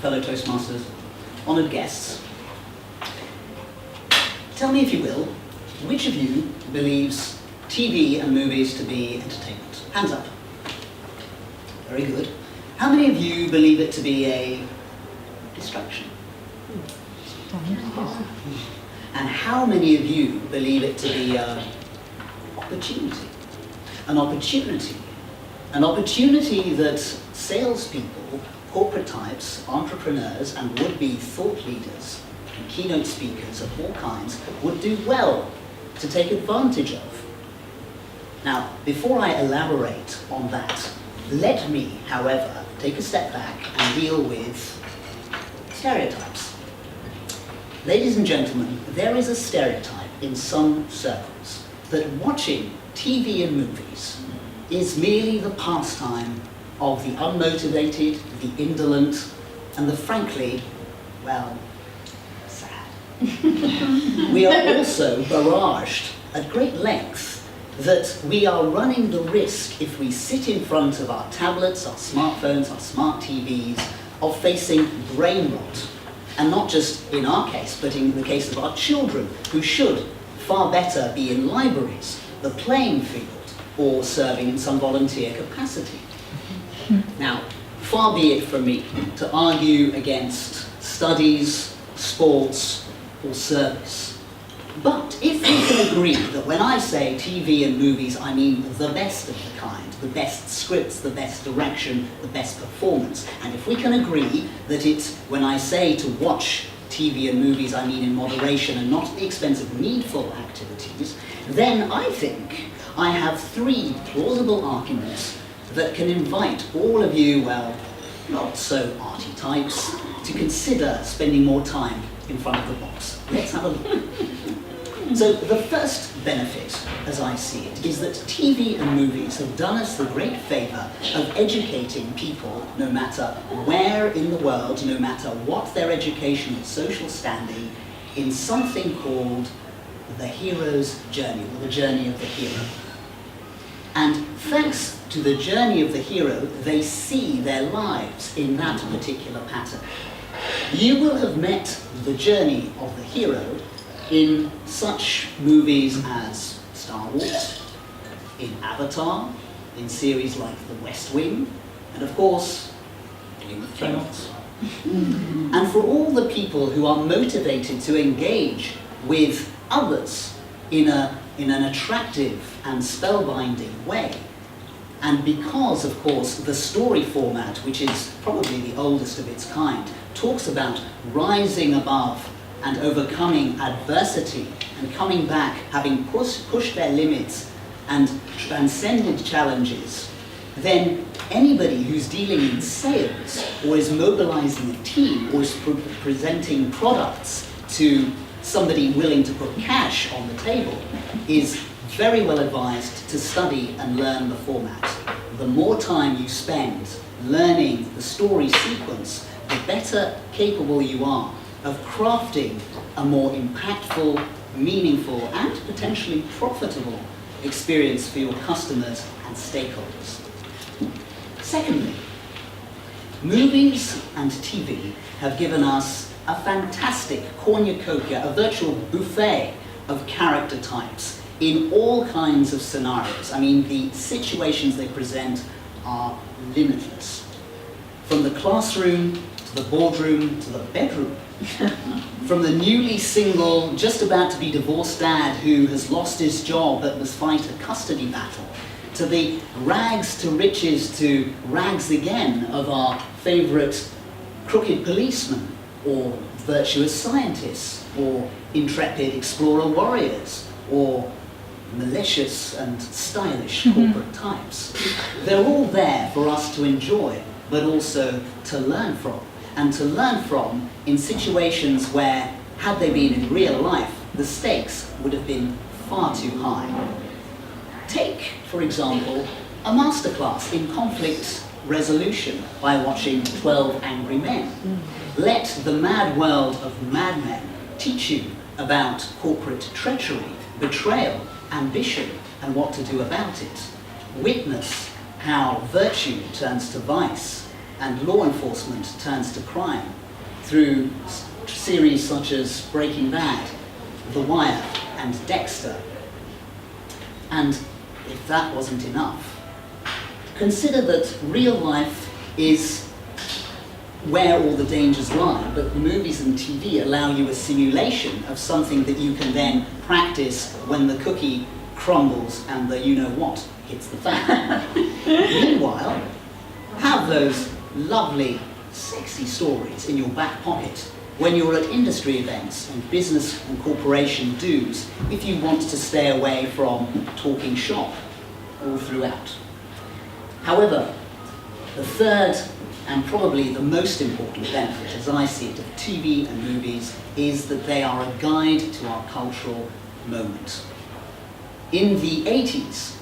fellow Toastmasters, honoured guests, tell me if you will, which of you believes TV and movies to be entertainment? Hands up. Very good. How many of you believe it to be a distraction? And how many of you believe it to be an opportunity? An opportunity. An opportunity that salespeople, corporate types, entrepreneurs, and would-be thought leaders and keynote speakers of all kinds would do well to take advantage of. Now, before I elaborate on that, let me, however, take a step back and deal with stereotypes. Ladies and gentlemen, there is a stereotype in some circles that watching TV and movies is merely the pastime of the unmotivated, the indolent, and the frankly, well, sad. We are also barraged at great length that we are running the risk, if we sit in front of our tablets, our smartphones, our smart TVs, of facing brain rot. And not just in our case, but in the case of our children, who should far better be in libraries, the playing field, or serving in some volunteer capacity. Now, far be it from me to argue against studies, sports, or service. But if we can agree that when I say TV and movies, I mean the best of the kind, the best scripts, the best direction, the best performance, and if we can agree that it's, when I say to watch TV and movies, I mean in moderation and not at the expense of needful activities, then I think I have three plausible arguments that can invite all of you, well, not so arty types, to consider spending more time in front of the box. Let's have a look. So the first benefit, as I see it, is that TV and movies have done us the great favour of educating people, no matter where in the world, no matter what their educational social standing, in something called the hero's journey, or the journey of the hero. And thanks to the journey of the hero, they see their lives in that particular pattern. You will have met the journey of the hero in such movies as Star Wars, in Avatar, in series like The West Wing, and of course, Game of Thrones. And for all the people who are motivated to engage with others in an attractive and spellbinding way, and because, of course, the story format, which is probably the oldest of its kind, talks about rising above and overcoming adversity and coming back, having pushed their limits and transcended challenges, then anybody who's dealing in sales or is mobilizing a team or is presenting products to somebody willing to put cash on the table is very well advised to study and learn the format. The more time you spend learning the story sequence, the better capable you are of crafting a more impactful, meaningful, and potentially profitable experience for your customers and stakeholders. Secondly, movies and TV have given us a fantastic cornucopia, a virtual buffet of character types in all kinds of scenarios. I mean, the situations they present are limitless. From the classroom, to the boardroom, to the bedroom. From the newly single, just about to be divorced dad who has lost his job but must fight a custody battle, to the rags to riches to rags again of our favourite crooked policemen, or virtuous scientists, or intrepid explorer warriors, or malicious and stylish corporate types. They're all there for us to enjoy, but also to learn from. And to learn from in situations where, had they been in real life, the stakes would have been far too high. Take, for example, a masterclass in conflict resolution by watching 12 Angry Men. Let the mad world of madmen teach you about corporate treachery, betrayal, ambition, and what to do about it. Witness how virtue turns to vice, and law enforcement turns to crime through series such as Breaking Bad, The Wire, and Dexter. And if that wasn't enough, consider that real life is where all the dangers lie, but movies and TV allow you a simulation of something that you can then practice when the cookie crumbles and the you-know-what hits the fan. Meanwhile, have those lovely, sexy stories in your back pocket when you're at industry events and business and corporation dues if you want to stay away from talking shop all throughout. However, the third and probably the most important benefit, as I see it, of TV and movies is that they are a guide to our cultural moment. In the 80s,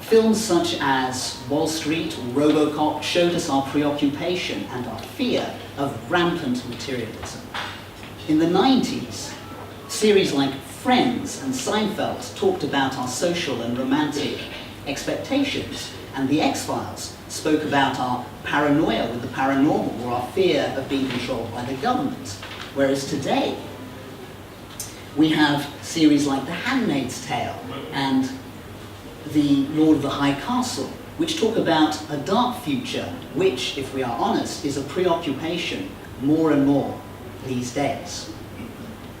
films such as Wall Street or RoboCop showed us our preoccupation and our fear of rampant materialism. In the 90s, series like Friends and Seinfeld talked about our social and romantic expectations, and The X-Files spoke about our paranoia with the paranormal or our fear of being controlled by the government. Whereas today, we have series like The Handmaid's Tale and The Lord of the High Castle, which talk about a dark future, which, if we are honest, is a preoccupation more and more these days.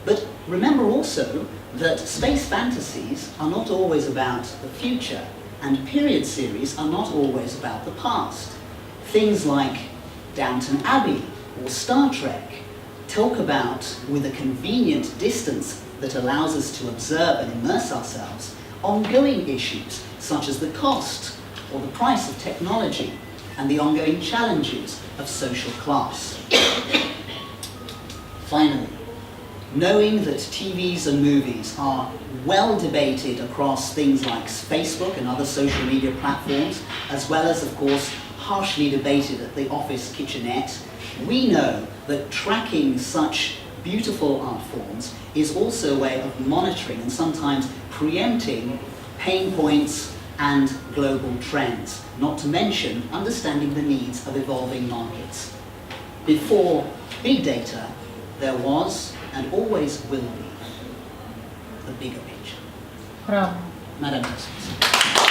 But remember also that space fantasies are not always about the future, and period series are not always about the past. Things like Downton Abbey or Star Trek talk about, with a convenient distance that allows us to observe and immerse ourselves, ongoing issues such as the cost or the price of technology and the ongoing challenges of social class. Finally, knowing that TVs and movies are well debated across things like Facebook and other social media platforms, as well as, of course, harshly debated at the office kitchenette, we know that tracking such beautiful art forms is also a way of monitoring and sometimes preempting pain points and global trends, not to mention understanding the needs of evolving markets. Before big data, there was and always will be the bigger picture. Bravo. Madam President.